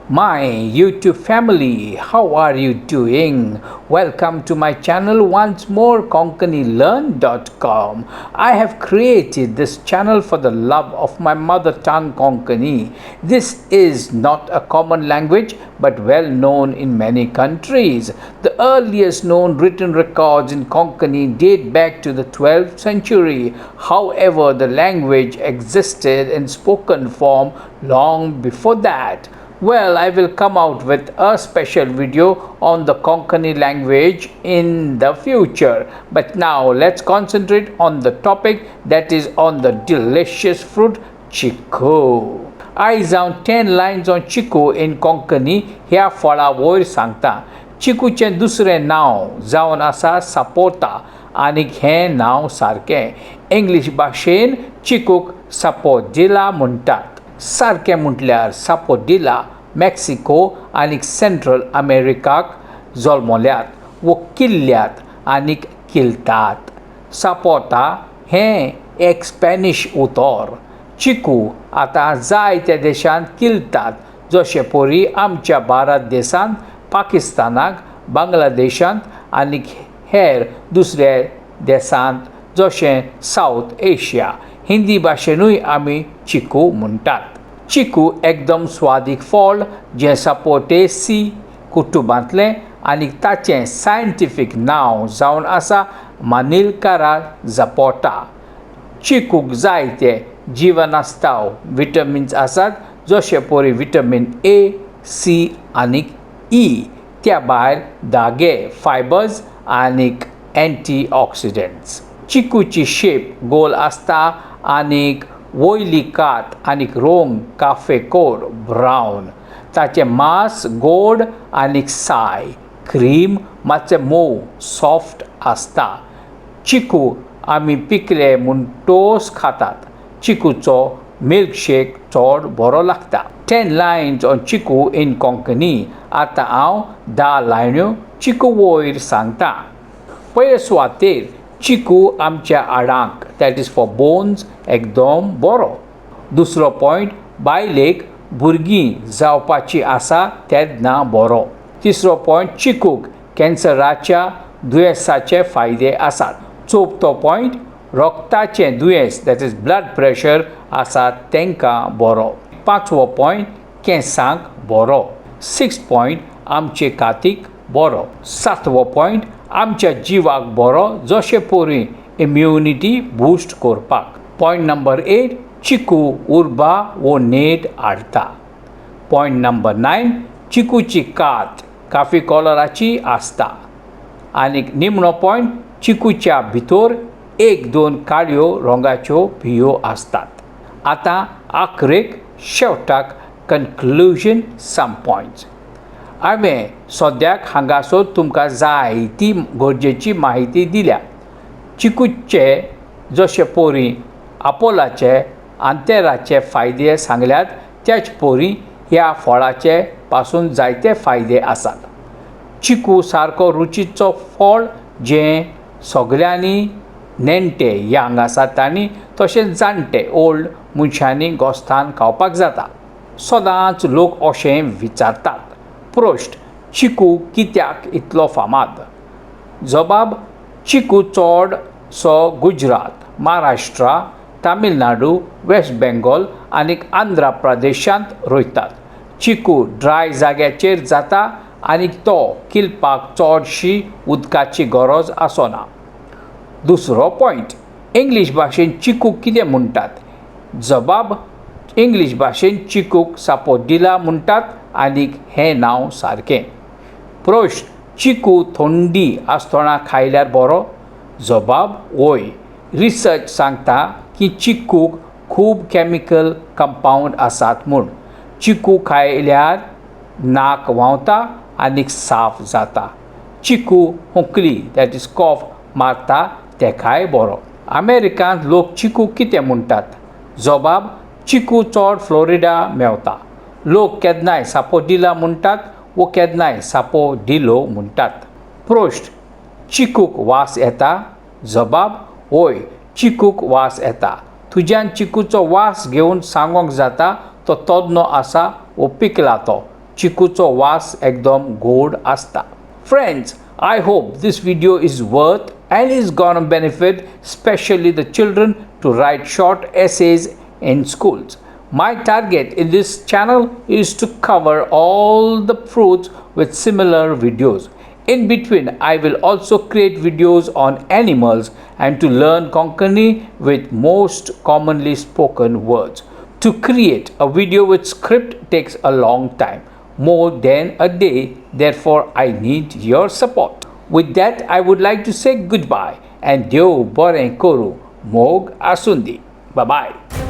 My YouTube family, how are you doing? Welcome to my channel once more, konkanilearn.com. I have created this channel for the love of my mother tongue Konkani. This is not a common language but well known in many countries. The earliest known written records in Konkani date back to the 12th century. However, the language existed in spoken form long before that. Well, I will come out with a special video on the Konkani language in the future. But now let's concentrate on the topic, that is on the delicious fruit Chikoo. I जावन 10 lines on Chikoo in Konkani ह्या फळा वयर सांगता. चिकूचें दुसरें नांव जावन आसा सपोता आनी हें नांव सारकें. इंग्लीश भाशेन चिकूक सपोडिला म्हणटात. सारकें म्हटल्यार सापोडिला मेक्सिको आनी सेंट्रल अमेरिकाक जल्मल्यात वो किल्ल्यात आनी किलतात. सपोता हें एक स्पॅनिश उतर. चिकू आतां जायत्या देशांत किलतात, जशे परी आमच्या भारत देशांत, पाकिस्तानाक, बांगलादेशांत आनी हेर दुसऱ्या देशांत जशें साऊथ एशिया. हिंदी भाशेनूय आमी चिकू म्हणटात. चिकू एकदम स्वादीक फळ जें सपोटेसी कुटुंबांतलें आनी ताचें सायंटिफीक नांव जावन आसा मानिलकारा जपोटा. चिकूक जायते जिवनास्ताव विटमिन्स आसात, जशे परी विटमिन ए, सी आनी ई. त्या भायर दागे, फायबर्स आनी एंटीऑक्सिडंट्स. चिकूची शेप गोल आसता आनी वयली कात आनी रोंग काफेकोर ब्रावन. ताचें मांस गोड आनी साय. क्रीम मातशें मोव सॉफ्ट आसता. चिकू आमी पिकले म्हूण टोस खातात. चिकूचो मिल्कशेक चड बरो लागता. 10 lines on चिकू इन कोंकणी. आतां हांव 10 लायन्यो चिकू वयर सांगता. पयले सुवातेर चिकू आमच्या हाडांक, दॅट इज फॉर बोन्स, एकदम बरो. दुसरो पॉयंट, बायलेक भुरगीं जावपाची आसा तेन्ना बरो. तिसरो पॉयंट, चिकूक कॅन्सराच्या दुयेंसाचे फायदे आसात. चवथो पॉयंट, रगताचें दुयेंस, दॅट इज ब्लड प्रेशर आसा तांकां बरो. पांचवो पॉयंट, केंसांक बरो. 6th पॉयंट, आमचे कातीक बरो. 7वो पॉयंट, आमच्या जिवाक बरो, जशे परी इम्युनिटी बूस्ट करपाक. पॉयंट नंबर 8, चिकू उर्बा वो नेट हाडटा. पॉयंट नंबर 9, चिकूची कात काफी कलराची आसता. आनी निमणो पॉयंट, चिकूच्या भितर 1-2 काळ्यो रंगाच्यो बियो आसतात. आतां आखरेक शेवटाक कन्क्लुजन सम पॉयंट्स. हांवें सद्याक हांगासर तुमकां जायती गरजेची म्हायती दिल्या. चिकूचे जशे परी आपोलाचे, आंतेराचे फायदे सांगल्यात, त्याच परी ह्या फळाचे पासून जायते फायदे आसात. चिकू सारको रुचीचो फळ जें सगळ्यांनी, नेण्टे यंग आसात तांणी, तशेंच जाणटे ओल्ड मनशांनी घोस्तान खावपाक जाता. सदांच लोक अशें विचारतात, प्रश्न, चिकू कित्याक इतलो फामाद? जबाब, चिकू चडसो गुजरात, महाराष्ट्रा, तामिळनाडू, वेस्ट बेंगॉल आनी आंध्र प्रदेशांत रोयतात. चिकू ड्राय जाग्याचेर जाता आनी तो किलपाक चडशी उदकाची गरज आसना. दुसरो पॉयंट, इंग्लीश भाशेन चिकूक कितें म्हणटात? जबाब, इंग्लीश भाशेन चिकूक सापोडिला म्हणटात आनी हें नांव सारकें. प्रश्न, चिकू थंडी आसतना खायल्यार बरो? जबाब, वय. रिसर्च सांगता की चिकूक खूब कॅमिकल कंपाऊंड आसात म्हूण. चिकू खायल्यार नाक व्हांवता आनी साफ जाता. चिकू हुंकली, दॅट इज कॉफ मारता, तेकाय बरो. अमेरिकांत लोक चिकू कितें म्हणटात? जबाब, चिकू चड फ्लोरिडा मेवता. लोक केन्नाय सापोडिला म्हणटात वो केन्नाय सापोडिलो म्हणटात. प्रश्न, चिकूक वास येता? जबाब, वय, चिकूक वास येता. तुज्यान चिकूचो वास घेवन सांगोंक जाता तो तोदनो आसा वो पिकला तो. चिकूचो वास एकदम गोड आसता. Friends, I hope this video is worth and is gonna benefit especially the children to write short essays in schools. My target in this channel is to cover all the fruits with similar videos. In between, I will also create videos on animals and to learn Konkani with most commonly spoken words. To create a video with script takes a long time, more than a day, therefore I need your support. With that, I would like to say goodbye and Deo Boren Koru Mog Asundi. Bye bye.